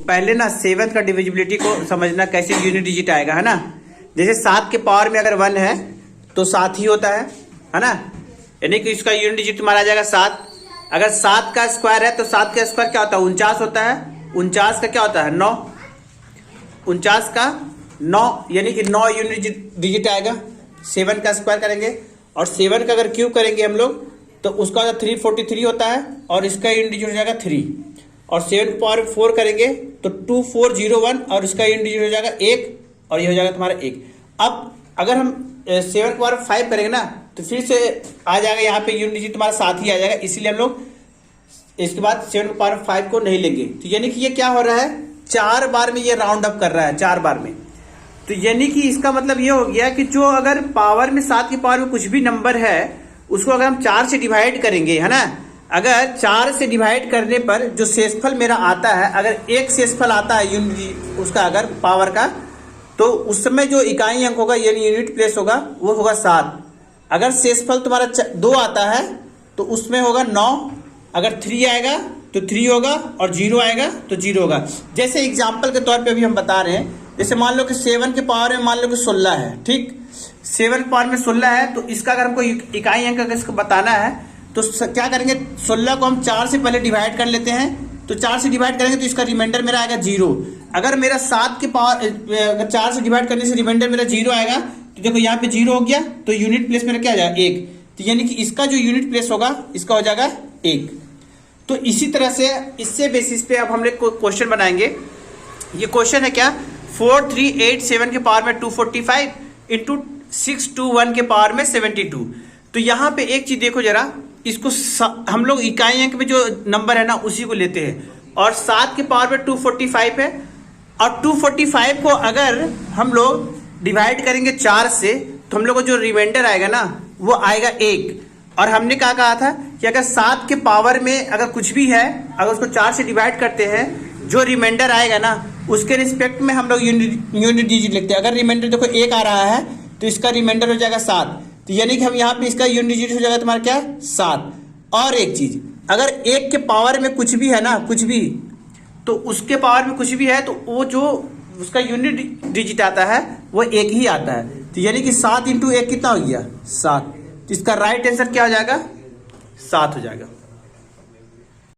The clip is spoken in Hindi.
पहले ना 7 का डिविजिबिलिटी को समझना, कैसे यूनिट डिजिट आएगा, है ना। जैसे 7 के पावर में अगर 1 है तो 7 ही होता है ना। यानी कि इसका यूनिट डिजिट तुम्हारा आ जाएगा 7। अगर 7 का स्क्वायर है तो 7 का स्क्वायर क्या होता है, 49 होता है। 49 का क्या होता है, 9। 49 का 9, यानी कि 9 यूनिट डिजिट आएगा। 7 का स्क्वायर करेंगे और 7 का अगर क्यूब करेंगे हम लोग तो उसका 343 होता है और इसका यूनिट डिजिट हो जाएगा 3। और 7 की पावर 4 करेंगे तो 2401 और इसका यूनिट डिजिट हो जाएगा 1 और ये हो जाएगा तुम्हारा 1। अब अगर हम 7 की पावर 5 करेंगे ना तो फिर से आ जाएगा यहाँ पे यूनिट डिजिट तुम्हारा 7 ही आ जाएगा, इसीलिए हम लोग इसके बाद 7 की पावर 5 को नहीं लेंगे। तो यानी कि ये क्या हो रहा है, 4 बार में ये राउंड अप कर रहा है, 4 बार में। तो यानी कि इसका मतलब ये हो गया कि जो अगर पावर में 7 की पावर में कुछ भी नंबर है उसको अगर हम 4 से डिवाइड करेंगे, है ना, अगर 4 से डिवाइड करने पर जो शेषफल मेरा आता है, अगर एक शेषफल आता है यूनिट उसका अगर पावर का, तो उस समय जो इकाई अंक होगा यानी यूनिट प्लेस होगा वो होगा 7। अगर शेषफल तुम्हारा 2 आता है तो उसमें होगा 9। अगर 3 आएगा तो 3 होगा और 0 आएगा तो 0 होगा। जैसे एग्जाम्पल के तौर पे अभी हम बता रहे हैं, जैसे मान लो कि 7 के पावर में मान लो कि 16 है, ठीक। 7 के पावर में 16 है तो इसका अगर हमको इकाई अंक अगर इसको बताना है तो क्या करेंगे, 16 को हम 4 से पहले डिवाइड कर लेते हैं। तो 4 से डिवाइड करेंगे तो इसका रिमाइंडर मेरा आएगा 0। अगर मेरा 7 के पावर अगर 4 से डिवाइड करने से रिमाइंडर मेरा 0 आएगा तो देखो यहाँ पे 0 हो गया, तो यूनिट प्लेस मेरा क्या आ जाएगा, 1। तो यानी कि इसका जो यूनिट प्लेस होगा इसका हो जाएगा 1। तो इसी तरह से इससे बेसिस पे अब हम लोग क्वेश्चन बनाएंगे। ये क्वेश्चन है क्या, 4387 के पावर में 245 इंटू 621 के पावर में 72। तो यहाँ पे एक चीज देखो जरा, इसको हम लोग इकाई अंक में जो नंबर है ना उसी को लेते हैं और 7 के पावर में 245 है और 245 को अगर हम लोग डिवाइड करेंगे 4 से तो हम लोग को जो रिमाइंडर आएगा ना वो आएगा 1। और हमने क्या कहा था कि अगर 7 के पावर में अगर कुछ भी है, अगर उसको 4 से डिवाइड करते हैं, जो रिमाइंडर आएगा ना उसके रिस्पेक्ट में हम लोग यूनिट डिजिट लिखते हैं। अगर रिमाइंडर देखो 1 आ रहा है तो इसका रिमाइंडर हो जाएगा 7। तो यानी कि हम यहाँ पे इसका यूनिट डिजिट हो जाएगा तुम्हारा क्या, 7। और एक चीज, अगर 1 के पावर में कुछ भी है ना, कुछ भी, तो उसके पावर में कुछ भी है तो वो जो उसका यूनिट डिजिट आता है वो 1 ही आता है। तो यानी कि 7 इंटू 1 कितना हो गया, 7। तो इसका राइट आंसर क्या हो जाएगा, 7 हो जाएगा।